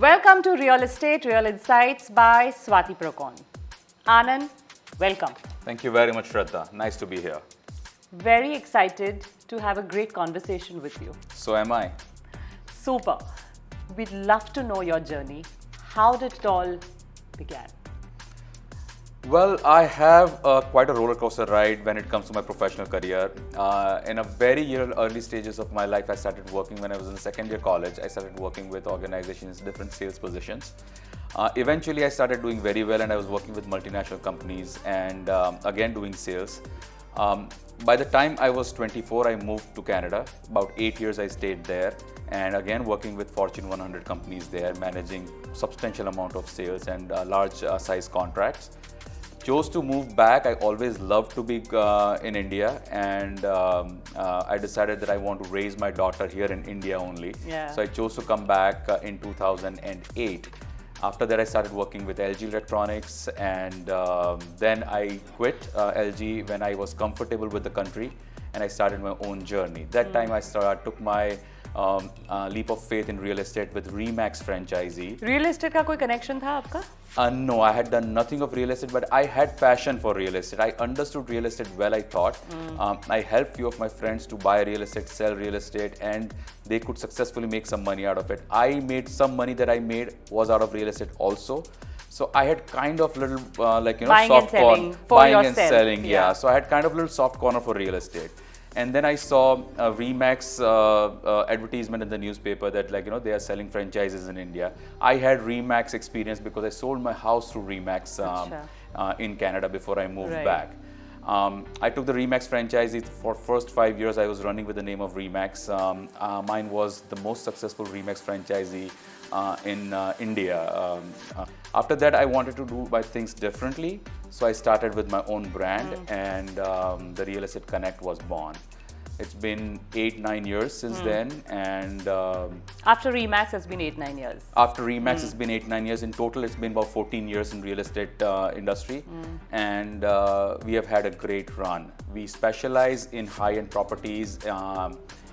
Welcome to Real Estate Real Insights by Swati Procon. Anand, welcome. Thank you very much, Shraddha. Nice to be here. Very excited to have a great conversation with you. So am I. Super. We'd love to know your journey. How did it all begin? Well, I have quite a roller coaster ride when it comes to my professional career. In a very early stages of my life, I started working when I was in second year college. I started working with organizations, different sales positions. Eventually, I started doing very well, and I was working with multinational companies and again doing sales. By the time I was 24, I moved to Canada. About 8 years I stayed there, and again working with Fortune 100 companies there, managing substantial amount of sales and large size contracts. Chose to move back. I always loved to be in India, and I decided that I want to raise my daughter here in India only. Yeah. So I chose to come back in 2008. After that, I started working with LG Electronics, and then I quit LG when I was comfortable with the country, and I started my own journey. That time I took my leap of faith in real estate with Remax franchisee. Real estate का कोई connection था आपका? No, I had done nothing of real estate, but I had passion for real estate. I understood real estate well, I thought. I helped few of my friends to buy real estate, sell real estate, and they could successfully make some money out of it. I made some money that I made was out of real estate also. So I had kind of little buying soft and selling corner, for buying yourself. and selling. Yeah. So I had kind of little soft corner for real estate. And then I saw a Remax advertisement in the newspaper that they are selling franchises in India. I had Remax experience because I sold my house through Remax in Canada before I moved back. I took the Remax franchisee for first 5 years. I was running with the name of Remax. Mine was the most successful Remax franchisee in India. After that, I wanted to do my things differently. So I started with my own brand, and the Real Estate Connect was born. It's been 8-9 years since then, and after Remax, it's been 8-9 years. After Remax, it's been 8-9 years. In total, it's been about 14 years in real estate industry, and we have had a great run. We specialize in high-end properties,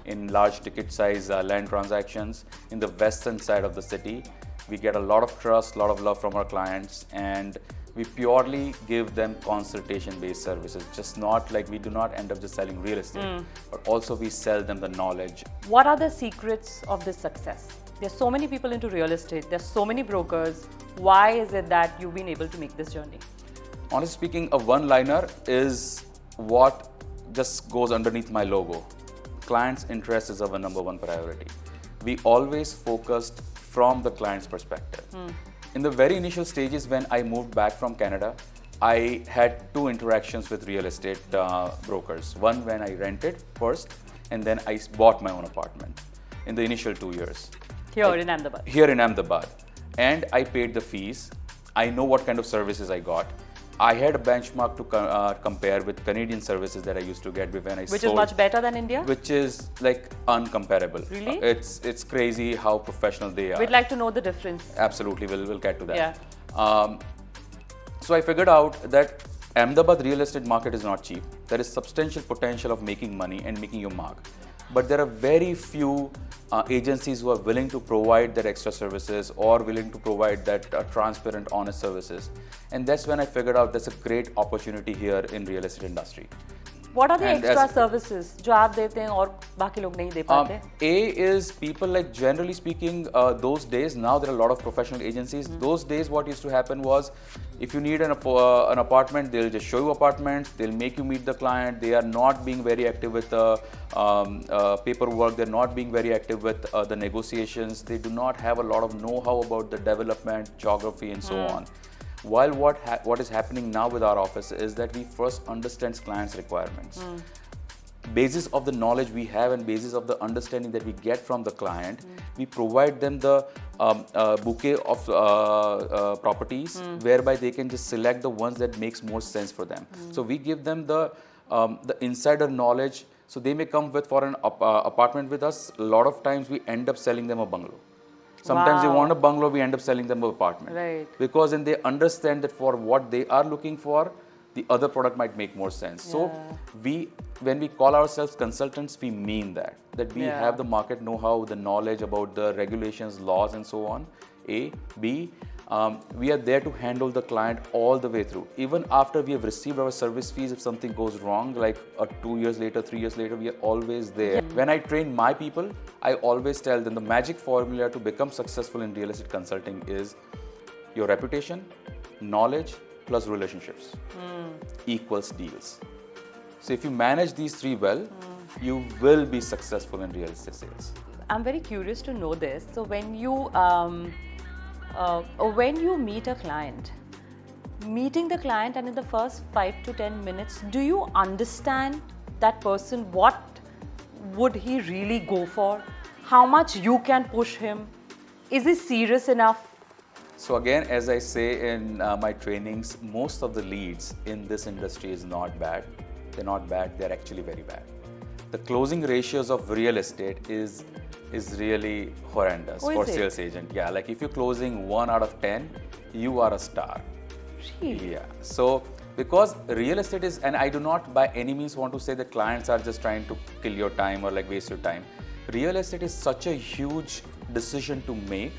in large ticket size land transactions in the western side of the city. We get a lot of trust, a lot of love from our clients, and we purely give them consultation-based services. Just not like we do not end up just selling real estate, but also we sell them the knowledge. What are the secrets of this success? There's so many people into real estate. There's so many brokers. Why is it that you've been able to make this journey? Honestly speaking, a one-liner is what just goes underneath my logo. Client's interest is our number one priority. We always focused from the client's perspective. In the very initial stages when I moved back from Canada, I had two interactions with real estate brokers. One when I rented first, and then I bought my own apartment in the initial 2 years. Here in Ahmedabad? Here in Ahmedabad. And I paid the fees. I know what kind of services I got. I had a benchmark to compare with Canadian services that I used to get when I sold. Which is much better than India? Which is like uncomparable. Really? It's crazy how professional they are. We'd like to know the difference. Absolutely, we'll get to that. Yeah. So I figured out that Ahmedabad real estate market is not cheap. There is substantial potential of making money and making your mark. But there are very few agencies who are willing to provide that extra services or willing to provide that transparent, honest services. And that's when I figured out there's a great opportunity here in real estate industry. What are the extra services जो आप देते हैं और बाकी लोग नहीं दे पाते? A is people, like generally speaking, those days, now there are a lot of professional agencies. Those days what used to happen was, if you need an apartment, they'll just show you apartments, they'll make you meet the client. They are not being very active with paperwork, they're not being very active with the negotiations. They do not have a lot of know-how about the development, geography, and so on. While what is happening now with our office is that we first understand clients' requirements. Basis of the knowledge we have and basis of the understanding that we get from the client, we provide them the bouquet of properties whereby they can just select the ones that makes more sense for them. So we give them the insider knowledge. So they may come for an apartment with us. A lot of times we end up selling them a bungalow. Sometimes they want a bungalow, we end up selling them an apartment. Right. Because then they understand that for what they are looking for, the other product might make more sense. So we when we call ourselves consultants, we mean that we Yeah. have the market know-how, the knowledge about the regulations, laws, and so on. A, B, we are there to handle the client all the way through. Even after we have received our service fees, if something goes wrong, like 2 years later, 3 years later, we are always there. When I train my people, I always tell them the magic formula to become successful in real estate consulting is your reputation, knowledge, plus relationships equals deals. So if you manage these three well, you will be successful in real estate sales. I'm very curious to know this. So when you meet a client, meeting the client and in the first 5 to 10 minutes, do you understand that person? What would he really go for? How much you can push him? Is he serious enough? So again, as I say in my trainings, most of the leads in this industry is not bad. They're not bad, they're actually very bad. The closing ratios of real estate is really horrendous for sales agent. Yeah, like if you're closing 1 out of 10, you are a star. Really? Yeah. So because real estate is, and I do not by any means want to say that clients are just trying to kill your time or like waste your time. Real estate is such a huge decision to make.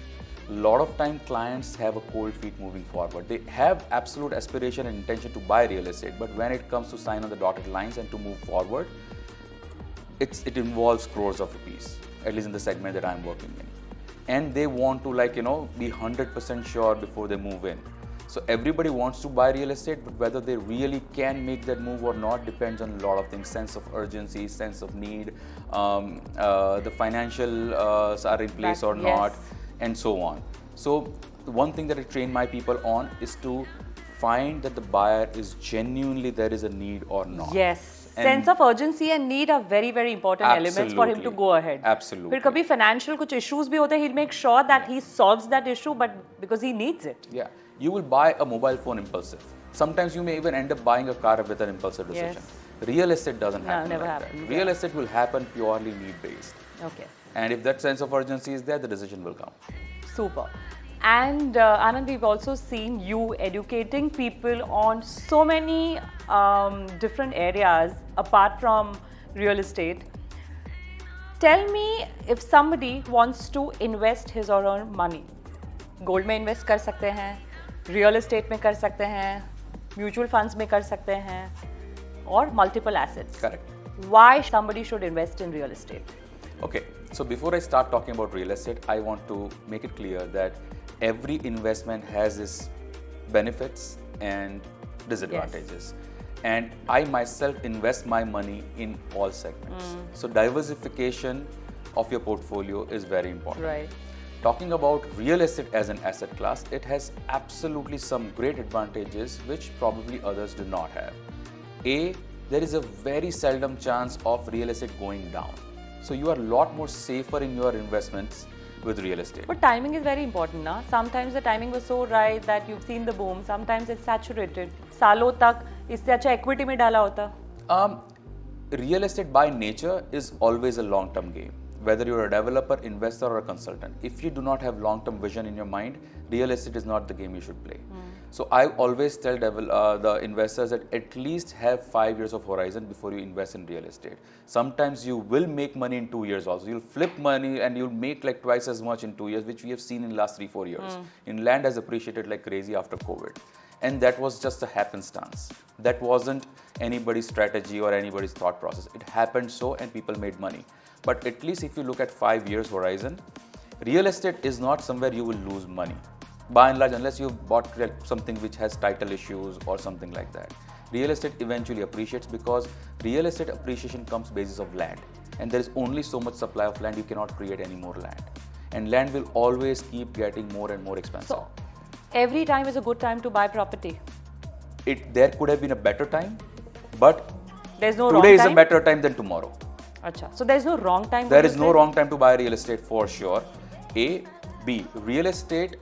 A lot of time clients have a cold feet moving forward. They have absolute aspiration and intention to buy real estate, but when it comes to sign on the dotted lines and to move forward, it involves crores of rupees, at least in the segment that I'm working in. And they want to be 100% sure before they move in. So everybody wants to buy real estate, but whether they really can make that move or not depends on a lot of things: sense of urgency, sense of need, the financials are in place or not, and so on. So one thing that I train my people on is to find that the buyer is genuinely there is a need or not. Yes. Sense of urgency and need are very, very important elements for him to go ahead. Absolutely. फिर कभी financial कुछ issues भी होते हैं, he'll make sure that he solves that issue, but because he needs it. Yeah. You will buy a mobile phone impulsive. Sometimes you may even end up buying a car with an impulsive decision. Yes. Real estate doesn't happen never like happens, that. Real estate will happen purely need-based. Okay. And if that sense of urgency is there, the decision will come. Super. And Anand, we've also seen you educating people on so many different areas apart from real estate. Tell me, if somebody wants to invest his or her money, gold में invest कर सकते हैं, real estate में कर सकते हैं, mutual funds में कर सकते हैं, or multiple assets. Correct. Why somebody should invest in real estate? Okay, so before I start talking about real estate, I want to make it clear that every investment has its benefits and disadvantages. And I myself invest my money in all segments. So diversification of your portfolio is very important. Right. Talking about real estate as an asset class, it has absolutely some great advantages which probably others do not have. A, there is a very seldom chance of real estate going down. So you are a lot more safer in your investments with real estate. But timing is very important, na? Sometimes the timing was so right that you've seen the boom. Sometimes it's saturated. सालों तक इससे अच्छा equity में डाला होता. Real estate by nature is always a long-term game. Whether you're a developer, investor, or a consultant, if you do not have long-term vision in your mind, real estate is not the game you should play. So I always tell the investors that at least have 5 years of horizon before you invest in real estate. Sometimes you will make money in 2 years also. You'll flip money and you'll make like twice as much in 2 years, which we have seen in the last 3-4 years. In land has appreciated like crazy after COVID. And that was just a happenstance. That wasn't anybody's strategy or anybody's thought process. It happened so and people made money. But at least if you look at 5 years horizon, real estate is not somewhere you will lose money. By and large, unless you bought something which has title issues or something like that. Real estate eventually appreciates because real estate appreciation comes basis of land. And there is only so much supply of land, you cannot create any more land. And land will always keep getting more and more expensive. So, every time is a good time to buy property. There could have been a better time, but there's no today is a better time than tomorrow. Achha. So there's no wrong time? There is no wrong time to buy real estate for sure. A. B. Real estate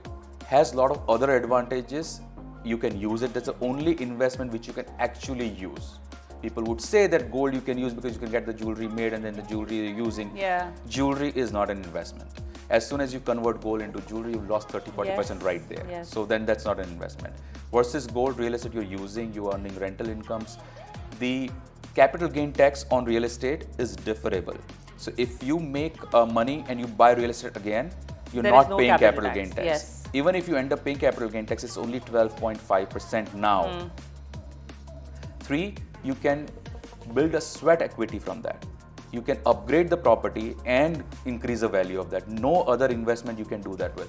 has a lot of other advantages. You can use it. That's the only investment which you can actually use. People would say that gold you can use because you can get the jewelry made and then the jewelry you're using. Yeah. Jewelry is not an investment. As soon as you convert gold into jewelry, you've lost 30-40% right there. Yes. So then that's not an investment. Versus gold, real estate you're using, you're earning rental incomes. The capital gain tax on real estate is deferrable. So if you make money and you buy real estate again, you're There not is no paying capital capital gain tax, tax. yes. Even if you end up paying capital gain tax, it's only 12.5% now. 3, you can build a sweat equity from that. You can upgrade the property and increase the value of that. No other investment you can do that with.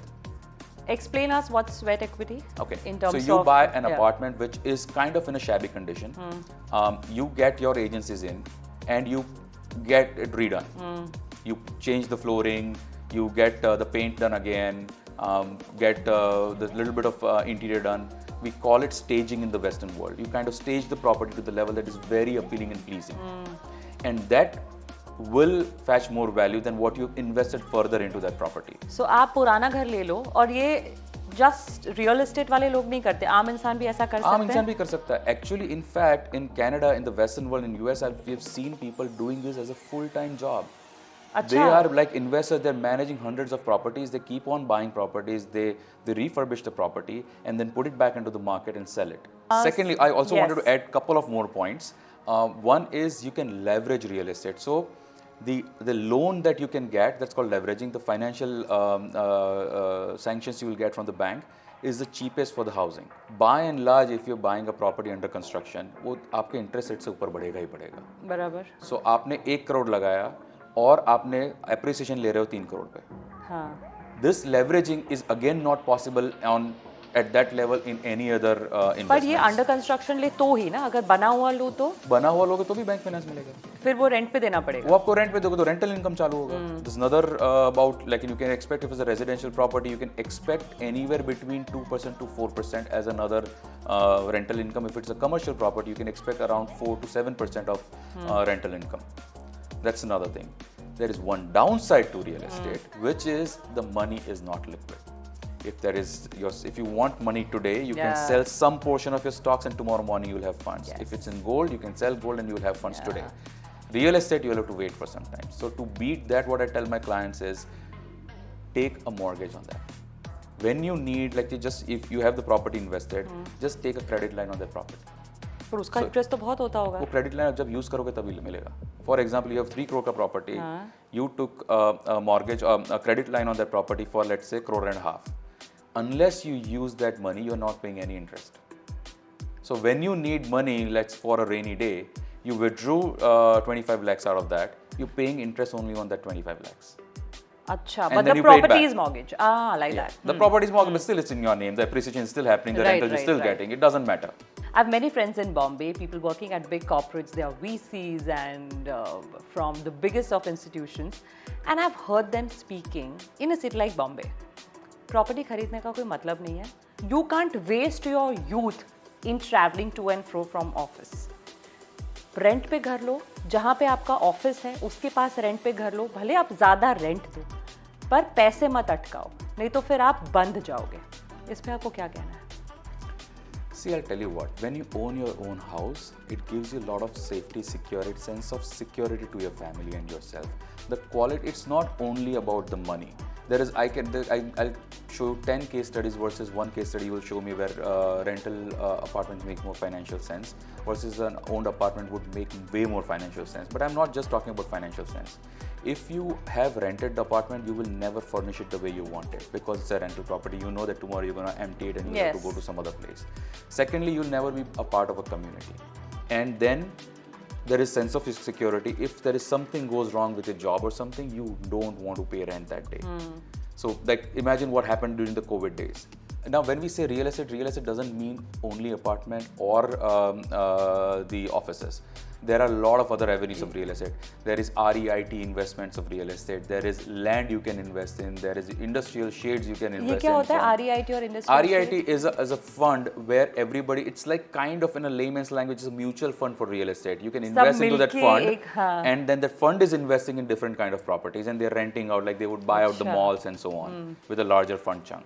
Explain us what's sweat equity. Okay, In terms so you of, buy an yeah. apartment which is kind of in a shabby condition. You get your agencies in and you get it redone. You change the flooring, you get the paint done again, get the little bit of interior done. We call it staging in the Western world. You kind of stage the property to the level that is very appealing and pleasing. And that will fetch more value than what you've invested further into that property. So आप पुराना घर ले लो और ये just real estate वाले लोग नहीं करते, आम इंसान भी ऐसा कर सकते हैं? आम इंसान भी कर सकता है. Actually, in fact, in Canada, in the Western world, in US, we've seen people doing this as a full-time job. They are like investors. They're managing hundreds of properties. They keep on buying properties. They refurbish the property and then put it back into the market and sell it. Secondly, I also wanted to add a couple of more points. One is you can leverage real estate. So the loan that you can get, that's called leveraging, the financial sanctions you will get from the bank is the cheapest for the housing. By and large, if you're buying a property under construction, वो आपके interest rate से ऊपर बढ़ेगा ही बढ़ेगा. बराबर. So आपने 1 करोड़ लगाया और आपने appreciation ले रहे हो 3 करोड़ पे. हाँ. This leveraging is again not possible at that level in any other investments. पर ये अंडर कंस्ट्रक्शन ले तो ही ना, अगर बना हुआ लो तो? बना हुआ लोगे तो भी बैंक फाइनेंस मिलेगा. फिर वो रेंट पे देना पड़ेगा. वो आपको रेंट पे दोगे तो रेंटल इनकम चालू होगा. There's another about like you can expect if it's a residential property, you can expect anywhere between 2% to 4% as another rental income. If it's a commercial property, you can expect around 4 to 7% of rental income. That's another thing. There is one downside to real estate, which is the money is not liquid. If you want money today, you can sell some portion of your stocks and tomorrow morning you will have funds. Yes. If it's in gold, you can sell gold and you will have funds today. Real estate, you will have to wait for some time. So to beat that, what I tell my clients is take a mortgage on that. When you need, if you have the property invested, just take a credit line on that property. पर उसका interest तो बहुत होता होगा. वो credit line जब use करोगे तभी मिलेगा. For example, you have 3 crore का property. You took a mortgage, a credit line on that property for let's say 1.5 crore. Unless you use that money, you're not paying any interest. So when you need money, for a rainy day, you withdrew 25 lakhs out of that, you're paying interest only on that 25 lakhs. Acha, And but then the you pay it property back. is mortgage. Like that. The property is mortgage, but still it's in your name. The appreciation is still happening. The rental is still getting. It doesn't matter. I have many friends in Bombay, people working at big corporates. They are VCs and from the biggest of institutions. And I've heard them speaking in a city like Bombay. Property खरीदने का कोई मतलब नहीं है. You can't waste your youth in traveling to and fro from office. Rent पे घर लो, जहाँ पे आपका ऑफिस है उसके पास रेंट पे घर लो, भले आप ज़्यादा रेंट दो, पर पैसे मत अटकाओ, नहीं तो फिर आप बंद जाओगे. इस पे आपको क्या कहना है? See, I'll tell you what, when you own your own house, it gives you a lot of safety, security, sense of security to your family and yourself. The quality, it's not only about the money. I'll show you 10 case studies versus one case study will show me where rental apartments make more financial sense versus an owned apartment would make way more financial sense. But I'm not just talking about financial sense. If you have rented the apartment, you will never furnish it the way you want it because it's a rental property. You know that tomorrow you're going to empty it and you have to go to some other place. Secondly, you'll never be a part of a community. And then there is sense of security. If there is something goes wrong with your job or something, you don't want to pay rent that day. So imagine what happened during the COVID days. Now, when we say real estate doesn't mean only apartment or the offices. There are a lot of other avenues of real estate. There is REIT investments of real estate. There is land you can invest in. There is industrial shades you can invest in. ये क्या होता है REIT और industrial shade? REIT is a fund where everybody, it's like kind of in a layman's language, it's a mutual fund for real estate. You can invest into that fund and then that fund is investing in different kind of properties and they're renting out, like they would buy out the malls and so on with a larger fund chunk.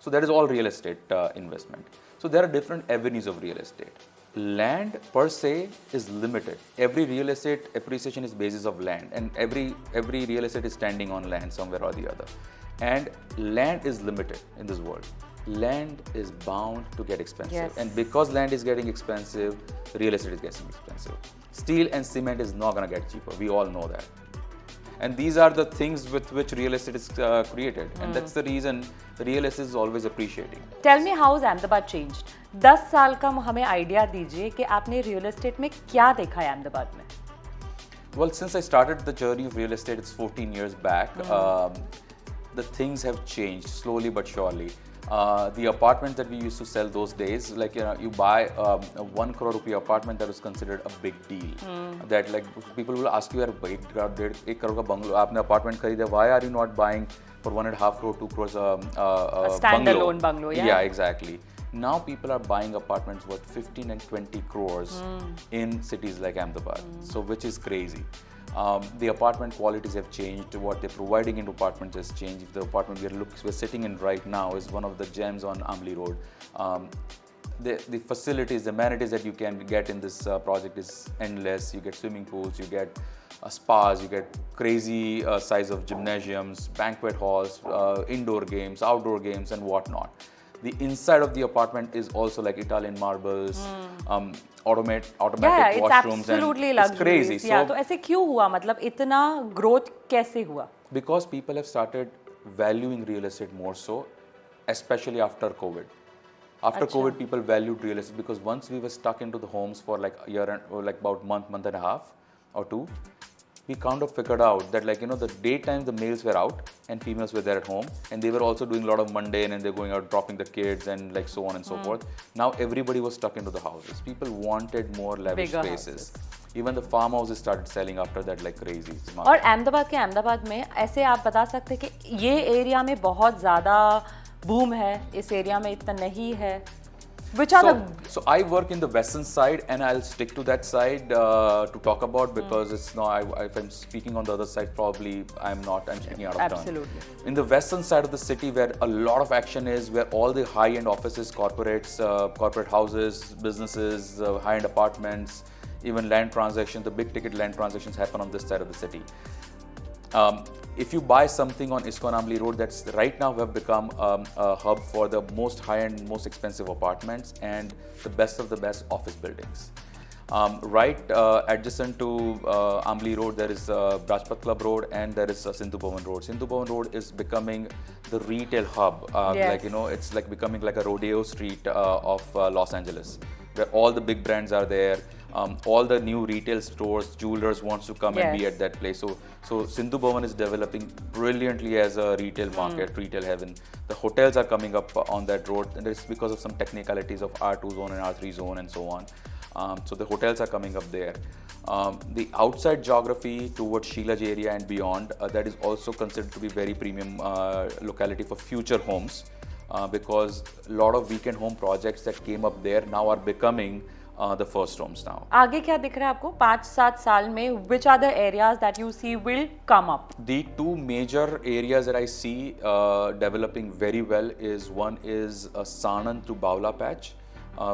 So that is all real estate investment. So there are different avenues of real estate. Land per se is limited. Every real estate appreciation is basis of land, and every real estate is standing on land somewhere or the other. And land is limited in this world. land is bound to get expensive. Yes. And because land is getting expensive, real estate is getting expensive. Steel and cement is not going to get cheaper. We all know that. And these are the things with which real estate is created. And that's the reason real estate is always appreciating. Tell me how has Ahmedabad changed? 10 साल का हमें idea दीजिए कि आपने real estate में क्या देखा है अहमदाबाद में? Well, since I started the journey of real estate, it's 14 years back. The things have changed slowly but surely. The apartments that we used to sell those days, like you buy a 1 crore rupee apartment, that was considered a big deal. That like people will ask you, "1 crore ka bungalow, aapne apartment kharida, why are you not buying for 1.5 crore, 2 crores a standalone bungalow?" Yeah, exactly. Now people are buying apartments worth 15 and 20 crores in cities like Ahmedabad, so which is crazy. The apartment qualities have changed. What they're providing in apartments has changed. If the apartment we're sitting in right now is one of the gems on Amli Road. The facilities, the amenities that you can get in this project is endless. You get swimming pools, you get spas, you get crazy size of gymnasiums, banquet halls, indoor games, outdoor games, and whatnot. The inside of the apartment is also like Italian marbles, automatic it's washrooms, absolutely and it's crazy. Yeah, तो ऐसे क्यों हुआ? मतलब इतना growth कैसे हुआ? Because people have started valuing real estate more so, especially after COVID. After COVID, people valued real estate because once we were stuck into the homes for like a year and like about month and a half or two, we kind of figured out that like, the daytime the males were out and females were there at home, and they were also doing a lot of mundane, and they're going out dropping the kids and like so on and so forth. Now everybody was stuck into the houses. People wanted more lavish Bigger spaces. Even the farmhouses started selling after that like crazy. और अहमदाबाद में ऐसे आप बता सकते हैं कि ये area में बहुत ज़्यादा बूम है, इस एरिया में इतना नहीं है. Which are so I work in the western side, and I'll stick to that side to talk about, because it's not. If I'm speaking on the other side, probably I'm not. I'm speaking out of turn. Absolutely. In the western side of the city, where a lot of action is, where all the high-end offices, corporates, corporate houses, businesses, high-end apartments, even land transactions, the big-ticket land transactions happen on this side of the city. If you buy something on ISKCON Amli Road, that's right now have become a hub for the most high-end, most expensive apartments and the best of the best office buildings. Right adjacent to Amli Road, there is Rajpath Club Road, and there is Sindhu Bhavan Road. Sindhu Bhavan Road is becoming the retail hub. Yes. Like, it's like becoming like a rodeo street of Los Angeles, where all the big brands are there. All the new retail stores, jewelers wants to come and be at that place. So Sindhu Bhavan is developing brilliantly as a retail market, retail heaven. The hotels are coming up on that road, and it's because of some technicalities of R2 zone and R3 zone and so on. So the hotels are coming up there. The outside geography towards Sheelaj area and beyond, that is also considered to be very premium locality for future homes, because a lot of weekend home projects that came up there now are becoming the first homes now. आगे क्या दिख रहा है आपको 5-7 साल में? Which are the areas that you see will come up? The two major areas that I see developing very well is, one is Sanand to Bawla patch,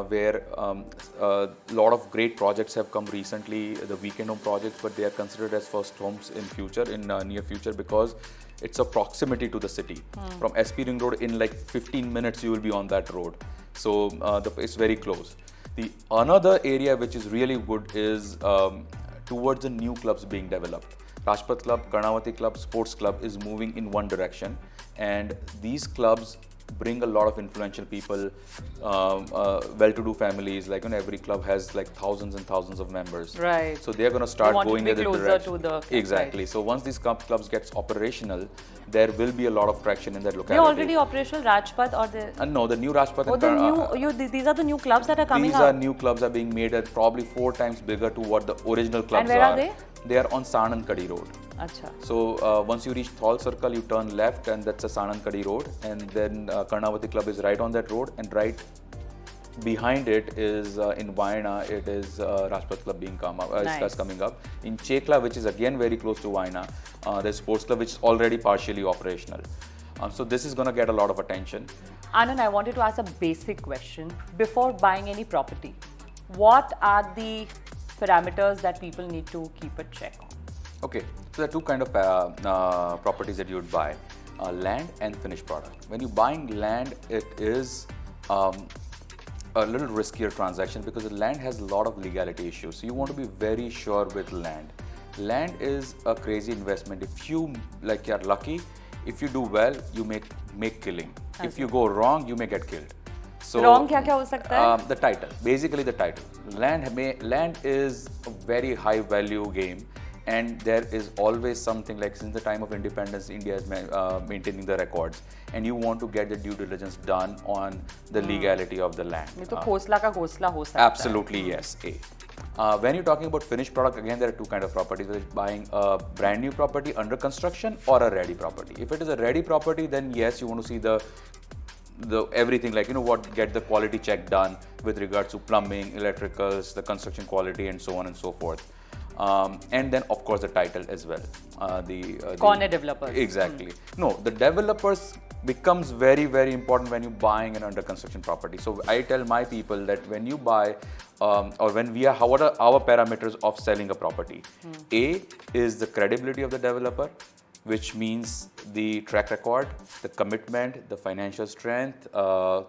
where a lot of great projects have come recently, the weekend home projects, but they are considered as first homes in near future, because it's a proximity to the city. From SP Ring Road, in like 15 minutes you will be on that road. So it's very close. The another area which is really good is towards the new clubs being developed. Rajpath Club, Karnavati Club, Sports Club is moving in one direction, and these clubs bring a lot of influential people, well-to-do families. Like, every club has like thousands and thousands of members. Right. So they're going to start going in the direction. To the exactly. Right. So once these clubs gets operational, there will be a lot of traction in that locality. They're already operational, Rajpath, or the? No, the new Rajpath. These are the new clubs that are coming up. These are new clubs are being made at probably 4 times bigger to what the original clubs are. And where are they? They are on Sanand Kadi Road. Achha. So once you reach Thal Circle, you turn left, and that's a Sanand Kadi Road, and then Karnavati Club is right on that road, and right behind it is in Vaina, it is Rajpath Club being coming up. In Chekla, which is again very close to Vaina, there's Sports Club, which is already partially operational. So this is going to get a lot of attention. Anand, I wanted to ask a basic question. Before buying any property, what are the parameters that people need to keep a check on? Okay, so there are two kind of properties that you would buy. land and finished product. When you're buying land, it is a little riskier transaction because the land has a lot of legality issues. So you want to be very sure with land. Land is a crazy investment. If you are lucky, if you do well, you make killing. If you go wrong, you may get killed. So wrong क्या क्या हो सकता है? The title, basically the title. Land is a very high value game, and there is always something like since the time of independence, India is maintaining the records, and you want to get the due diligence done on the legality of the land. नहीं तो घोसला का घोसला हो सकता है. Absolutely yes. When you're talking about finished product, again there are two kind of properties. Whether it's buying a brand new property under construction or a ready property. If it is a ready property, then yes, you want to see the everything, like get the quality check done with regards to plumbing, electricals, the construction quality, and so on and so forth. And then of course the title as well. कौन है developers? Exactly. No, the developers becomes very, very important when you're buying an under construction property. So I tell my people that when you buy or when we are, what are our parameters of selling a property? A is the credibility of the developer, which means the track record, the commitment, the financial strength,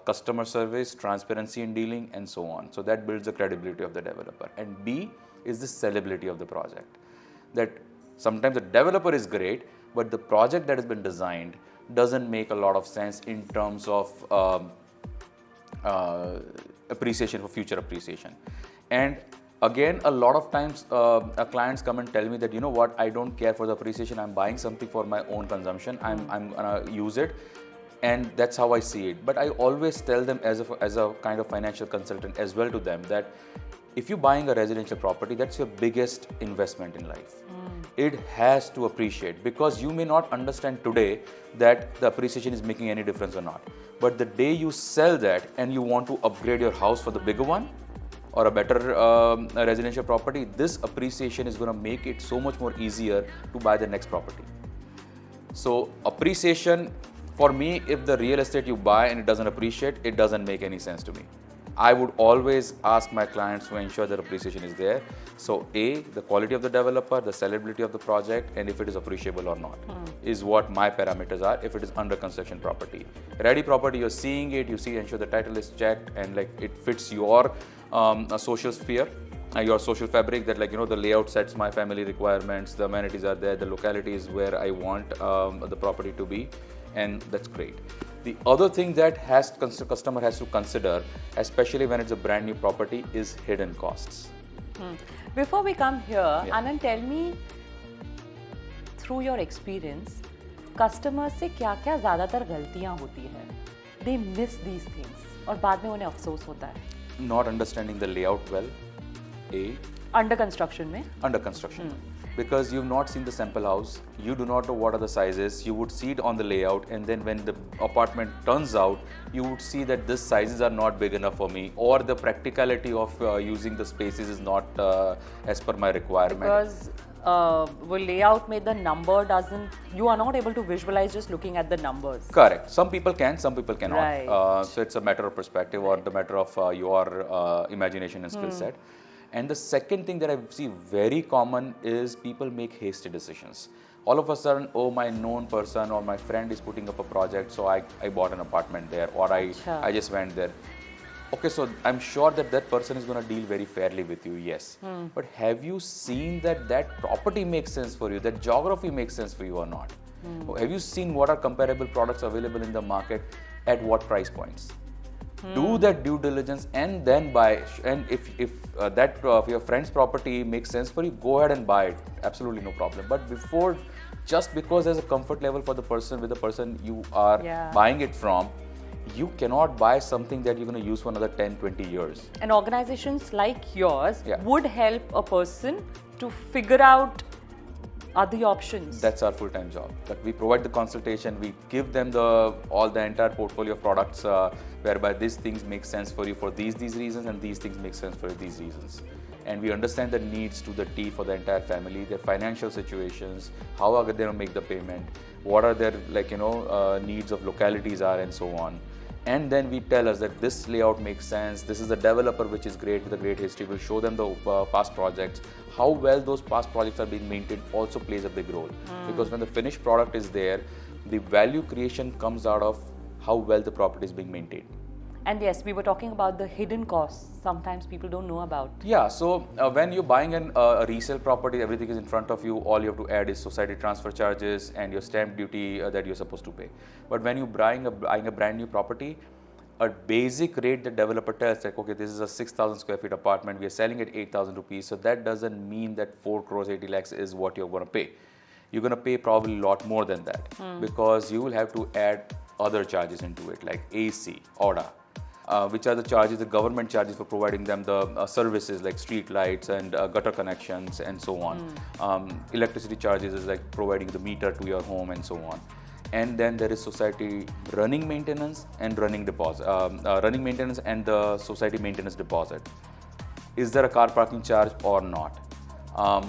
customer service, transparency in dealing, and so on. So that builds the credibility of the developer. And B is the sellability of the project. That sometimes the developer is great, but the project that has been designed doesn't make a lot of sense in terms of appreciation for future appreciation. And again, a lot of times clients come and tell me that, you know what, I don't care for the appreciation, I'm buying something for my own consumption, I'm gonna use it, and that's how I see it. But I always tell them as a kind of financial consultant as well to them that if you're buying a residential property, that's your biggest investment in life. It has to appreciate, because you may not understand today that the appreciation is making any difference or not. But the day you sell that and you want to upgrade your house for the bigger one or a better residential property, this appreciation is going to make it so much more easier to buy the next property. So appreciation, for me, if the real estate you buy and it doesn't appreciate, it doesn't make any sense to me. I would always ask my clients to ensure that appreciation is there. So A, the quality of the developer, the sellability of the project, and if it is appreciable or not, is what my parameters are if it is under construction property. Ready property, you're seeing it, you see, ensure the title is checked and like it fits your social sphere, your social fabric, that the layout sets my family requirements, the amenities are there, the locality is where I want the property to be, and that's great. The other thing that customer has to consider, especially when it's a brand new property, is hidden costs. Before we come here, Anand, tell me, through your experience, customers से क्या-क्या ज़्यादातर गलतियाँ होती हैं? They miss these things और बाद में उन्हें अफसोस होता है. Not understanding the layout well. A. Under construction में? Under construction. Because you've not seen the sample house, you do not know what are the sizes, you would see it on the layout, and then when the apartment turns out, you would see that these sizes are not big enough for me, or the practicality of using the spaces is not as per my requirement. Because layout में the number doesn't, you are not able to visualize just looking at the numbers. Correct. Some people can, some people cannot. Right. So it's a matter of perspective or the matter of your imagination and skill set. And the second thing that I see very common is people make hasty decisions. All of a sudden, oh, my known person or my friend is putting up a project, so I bought an apartment there, or I just went there. Okay, so I'm sure that person is going to deal very fairly with you, yes. But have you seen that property makes sense for you, that geography makes sense for you or not? Have you seen what are comparable products available in the market at what price points? Do that due diligence and then buy. And if your friend's property makes sense for you, go ahead and buy it. Absolutely no problem. But before, just because there's a comfort level for the person with the person you are buying it from, you cannot buy something that you're going to use for another 10, 20 years. And organizations like yours would help a person to figure out other options. That's our full-time job. But we provide the consultation, we give them the entire portfolio of products whereby these things make sense for you for these reasons, and these things make sense for these reasons. And we understand the needs to the T for the entire family, their financial situations, how are they going to make the payment, what are their needs of localities are, and so on. And then we tell us that this layout makes sense, this is the developer which is great with a great history, we'll show them the past projects. How well those past projects are being maintained also plays a big role. Because when the finished product is there, The value creation comes out of how well the property is being maintained. And yes, we were talking about the hidden costs sometimes people don't know about. Yeah, so when you're buying a resale property, everything is in front of you. All you have to add is society transfer charges and your stamp duty that you're supposed to pay. But when you're buying a brand new property, a basic rate the developer tells, like, okay, this is a 6,000 square feet apartment, we are selling at 8,000 rupees. So that doesn't mean that 4 crores 80 lakhs is what you're going to pay. You're going to pay probably a lot more than that because you will have to add other charges into it, like AC, ODA. Which are the charges, the government charges for providing them the services like street lights and gutter connections and so on. Electricity charges is like providing the meter to your home and so on. And then there is society running maintenance and running deposit, running maintenance and the society maintenance deposit. Is there a car parking charge or not?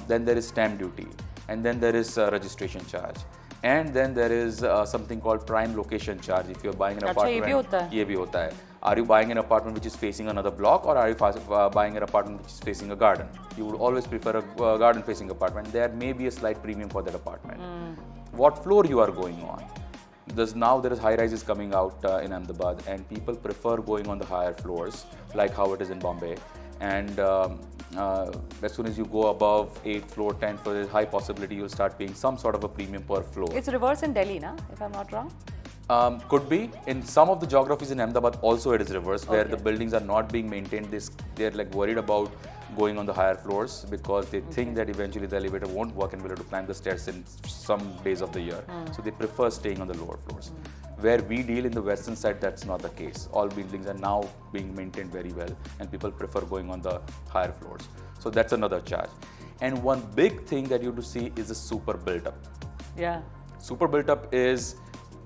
Then there is stamp duty, and then there is registration charge. And then there is something called prime location charge. If you're buying an apartment, ये भी होता है. Are you buying an apartment which is facing another block, or are you buying an apartment which is facing a garden? You would always prefer a garden facing apartment. There may be a slight premium for that apartment. What floor you are going on? Now there is high rises coming out in Ahmedabad, and people prefer going on the higher floors, like how it is in Bombay. And as soon as you go above 8th floor, 10th floor, there's high possibility you'll start paying some sort of a premium per floor. It's reverse in Delhi, na? If I'm not wrong. Could be. In some of the geographies in Ahmedabad also it is reverse, where the buildings are not being maintained. They're like worried about going on the higher floors because they think that eventually the elevator won't work and we'll have to climb the stairs in some days of the year. So they prefer staying on the lower floors. Where we deal in the western side, that's not the case. All buildings are now being maintained very well and people prefer going on the higher floors. So that's another charge. And one big thing that you have to see is the super built up. Yeah. Super built up is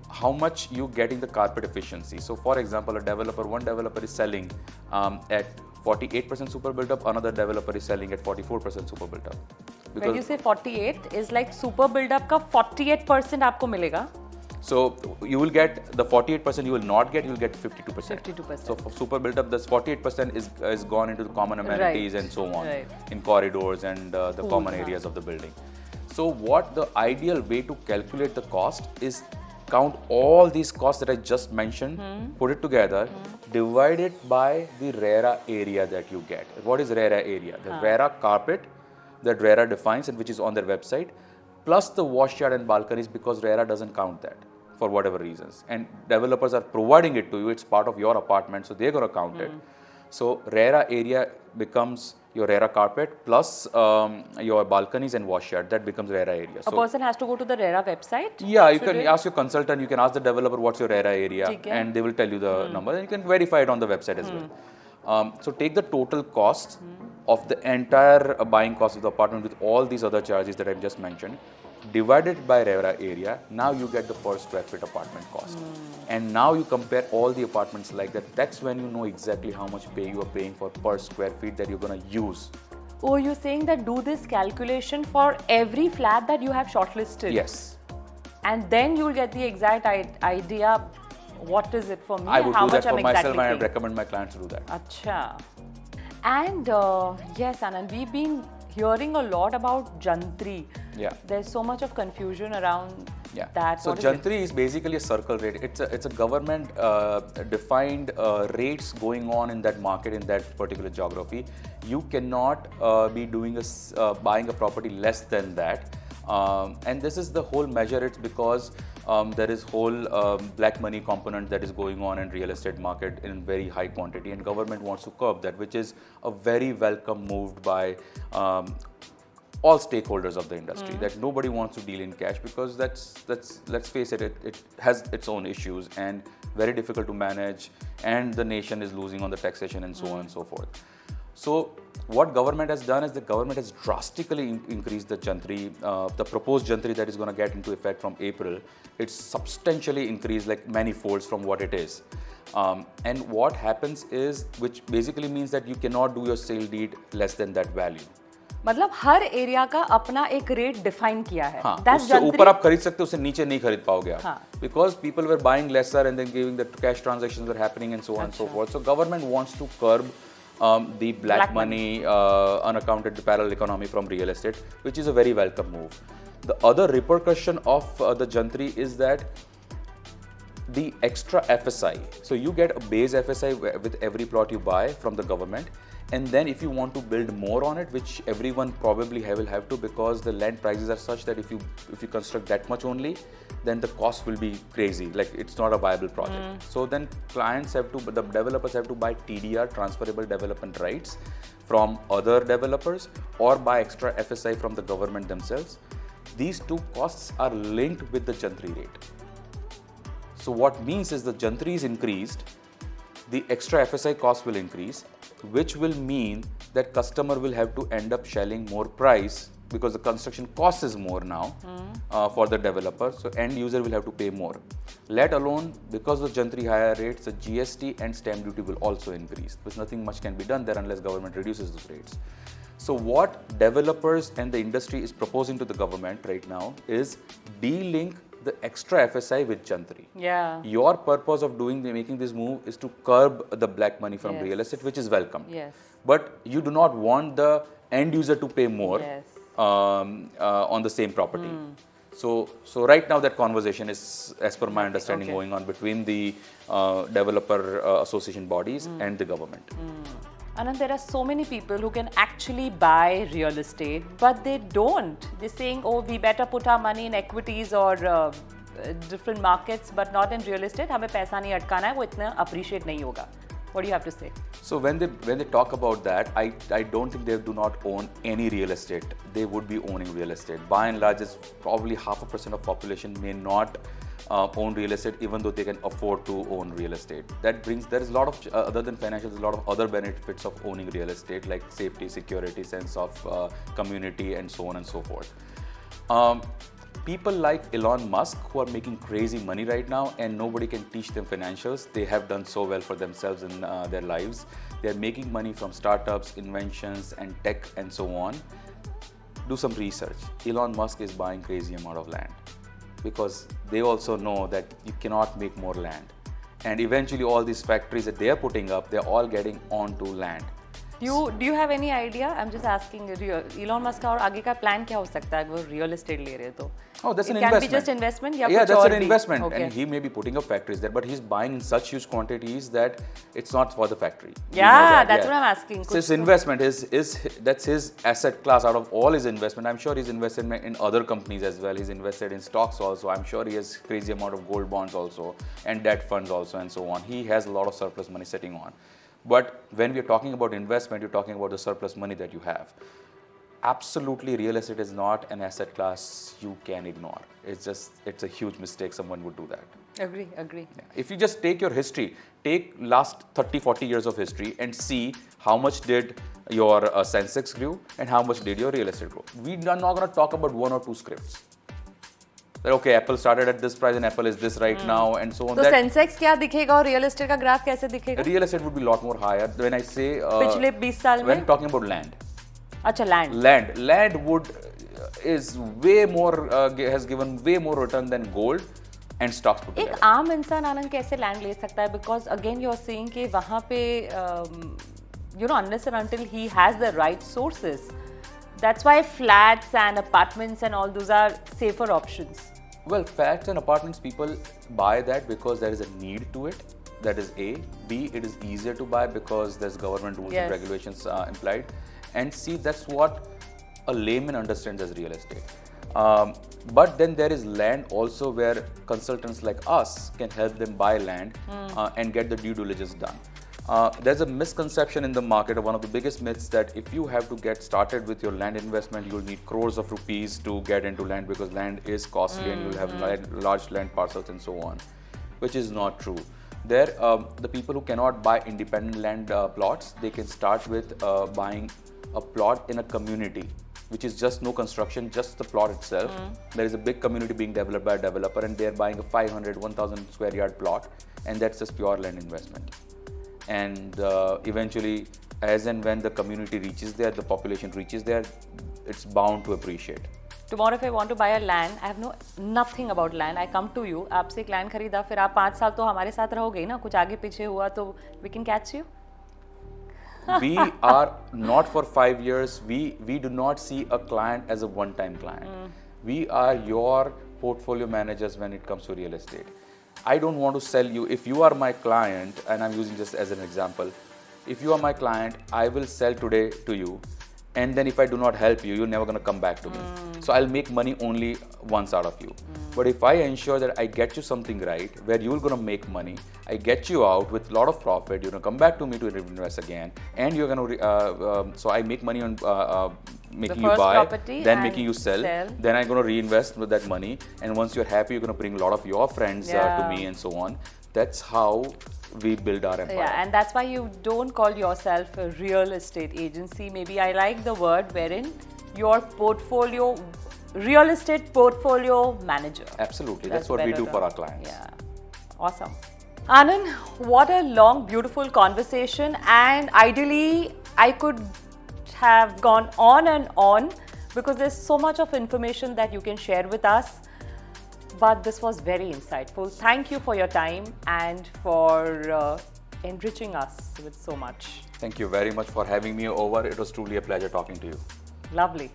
how much you get in the carpet efficiency. So for example, one developer is selling at 48% super built up, another developer is selling at 44% super built up. When you say 48, is like super build up का 48% आपको मिलेगा? So you will get the 48% you will not get, you will get 52%. 52%. So for super built up, this 48% is gone into the common amenities and so on, in corridors and the common areas of the building. So what the ideal way to calculate the cost is count all these costs that I just mentioned, put it together, divide it by the RERA area that you get. What is RERA area? The RERA carpet that RERA defines and which is on their website, plus the washyard and balconies, because RERA doesn't count that for whatever reasons. And developers are providing it to you, it's part of your apartment, so they're going to count it. So RERA area becomes your RERA carpet plus your balconies and washyard, that becomes RERA area. A person has to go to the RERA website? Yeah, you can ask your consultant, you can ask the developer what's your RERA area and they will tell you the number, and you can verify it on the website as well. So take the total cost of the entire buying cost of the apartment with all these other charges that I've just mentioned, divided by RERA area, now you get the per square feet apartment cost. And now you compare all the apartments like that. That's when you know exactly how much pay you are paying for per square feet that you're going to use. Oh, you're saying that do this calculation for every flat that you have shortlisted? Yes. And then you'll get the exact idea, what is it for me I would and how do much that for I'm myself, exactly and I paying. recommend my clients to do that. Acha. And yes, Anand, we've been hearing a lot about Jantri. Yeah. There's so much of confusion around that. So what Jantri is basically a circle rate. It's a government defined rates going on in that market, in that particular geography. You cannot be doing buying a property less than that. And this is the whole measure. It's because there is whole black money component that is going on in real estate market in very high quantity, and government wants to curb that, which is a very welcome move by all stakeholders of the industry. That nobody wants to deal in cash, because that's let's face it, it has its own issues and very difficult to manage, and the nation is losing on the taxation and so on and so forth. So what government has done is the government has drastically increased the Jantri, the proposed Jantri that is going to get into effect from April. It's substantially increased, like many folds from what it is. And what happens is, which basically means that you cannot do your sale deed less than that value. मतलब हर area का अपना एक rate define किया है. हाँ, उससे ऊपर आप खरीद सकते हो, उससे नीचे नहीं खरीद पाओगे आप. Because people were buying lesser and then giving the cash transactions were happening and so on and so forth. So government wants to curb the black money, unaccounted parallel economy from real estate, which is a very welcome move. The other repercussion of the Jantri is that the extra FSI. So you get a base FSI with every plot you buy from the government, and then if you want to build more on it, which everyone probably will have to, because the land prices are such that if you construct that much only, then the cost will be crazy. Like, it's not a viable project. So then the developers have to buy TDR, transferable development rights, from other developers, or buy extra FSI from the government themselves. These two costs are linked with the Jantri rate. So what means is the Jantri is increased, the extra FSI cost will increase, which will mean that customer will have to end up shelling more price, because the construction cost is more now for the developer. So end user will have to pay more. Let alone, because of Jantri higher rates, the GST and stamp duty will also increase, because nothing much can be done there unless government reduces those rates. So what developers and the industry is proposing to the government right now is de-link the extra FSI with Jantri. Yeah. Your purpose of making this move is to curb the black money from real estate, which is welcome. Yes. But you do not want the end user to pay more on the same property. So right now that conversation is, as per my understanding, going on between the developer association bodies and the government. Anand, there are so many people who can actually buy real estate, but they don't. They're saying, oh, we better put our money in equities or different markets, but not in real estate. हमें पैसा नहीं अटकाना है, वो इतना appreciate नहीं होगा. What do you have to say? So when they talk about that, I don't think they do not own any real estate. They would be owning real estate. By and large, it's probably 0.5% of population may not own real estate, even though they can afford to own real estate. There is a lot of, other than financials, there's a lot of other benefits of owning real estate, like safety, security, sense of community, and so on and so forth. People like Elon Musk, who are making crazy money right now, and nobody can teach them financials. They have done so well for themselves in their lives. They are making money from startups, inventions, and tech, and so on. Do some research. Elon Musk is buying crazy amount of land, because they also know that you cannot make more land. And eventually all these factories that they are putting up, they're all getting onto land. Do you have any idea? I'm just asking. Elon Musk का और आगे का plan क्या हो सकता है? वो real estate ले रहे हैं तो. Oh, that's an investment. It can be just investment. Yeah, that's an investment, okay. And he may be putting up factories there, but he's buying in such huge quantities that it's not for the factory. Yeah, that's what I'm asking. So his investment that's his asset class out of all his investment. I'm sure he's invested in other companies as well. He's invested in stocks also. I'm sure he has crazy amount of gold bonds also, and debt funds also, and so on. He has a lot of surplus money sitting on. But when we're talking about investment, you're talking about the surplus money that you have. Absolutely, real estate is not an asset class you can ignore. It's a huge mistake someone would do that. Agree. Yeah. If you just take your history, take last 30-40 years of history and see how much did your Sensex grew and how much did your real estate grow. We are not going to talk about one or two scripts. That, okay, Apple started at this price and Apple is this right now, and so on. So Sensex क्या दिखेगा और real estate का graph कैसे दिखेगा? Real estate would be a lot more higher. When I say पिछले 20 साल में? When talking about land. अच्छा, land. Land is way more has given way more return than gold and stocks put together. एक आम इंसान आनंद कैसे land ले सकता है? Because again you're saying कि वहाँ पे unless and until he has the right sources. That's why flats and apartments and all those are safer options. Well, flats and apartments, people buy that because there is a need to it. That is A. B, it is easier to buy because there's government rules and regulations implied. And C, that's what a layman understands as real estate. But then there is land also where consultants like us can help them buy land and get the due diligence done. There's a misconception in the market, one of the biggest myths, that if you have to get started with your land investment, you'll need crores of rupees to get into land because land is costly and you'll have large land parcels and so on, which is not true. The people who cannot buy independent land plots, they can start with buying a plot in a community, which is just no construction, just the plot itself. There is a big community being developed by a developer and they're buying a 500, 1000 square yard plot, and that's just pure land investment. And eventually, as and when the community reaches there, the population reaches there, it's bound to appreciate. Tomorrow, if I want to buy a land, I have nothing about land. I come to you, आपसे एक land खरीदा, फिर आप 5 साल तो हमारे साथ रहोगे ना, कुछ आगे पीछे हुआ तो we can catch you. We are not for 5 years. We do not see a client as a one-time client. We are your portfolio managers when it comes to real estate. I don't want to sell you. If you are my client, and I'm using this as an example, if you are my client, I will sell today to you. And then if I do not help you, you're never going to come back to me. So I'll make money only once out of you. But if I ensure that I get you something right, where you're going to make money, I get you out with a lot of profit, you're going to come back to me to invest again, and you're going to, so I make money on making you buy, then making you sell, then I'm going to reinvest with that money. And once you're happy, you're going to bring a lot of your friends to me and so on. That's how we build our empire. Yeah, and that's why you don't call yourself a real estate agency. Maybe I like the word wherein your portfolio, real estate portfolio manager. Absolutely, that's what we do for our clients. Yeah, awesome. Anand, what a long, beautiful conversation, and ideally I could have gone on and on because there's so much of information that you can share with us. But this was very insightful. Thank you for your time and for enriching us with so much. Thank you very much for having me over. It was truly a pleasure talking to you. Lovely.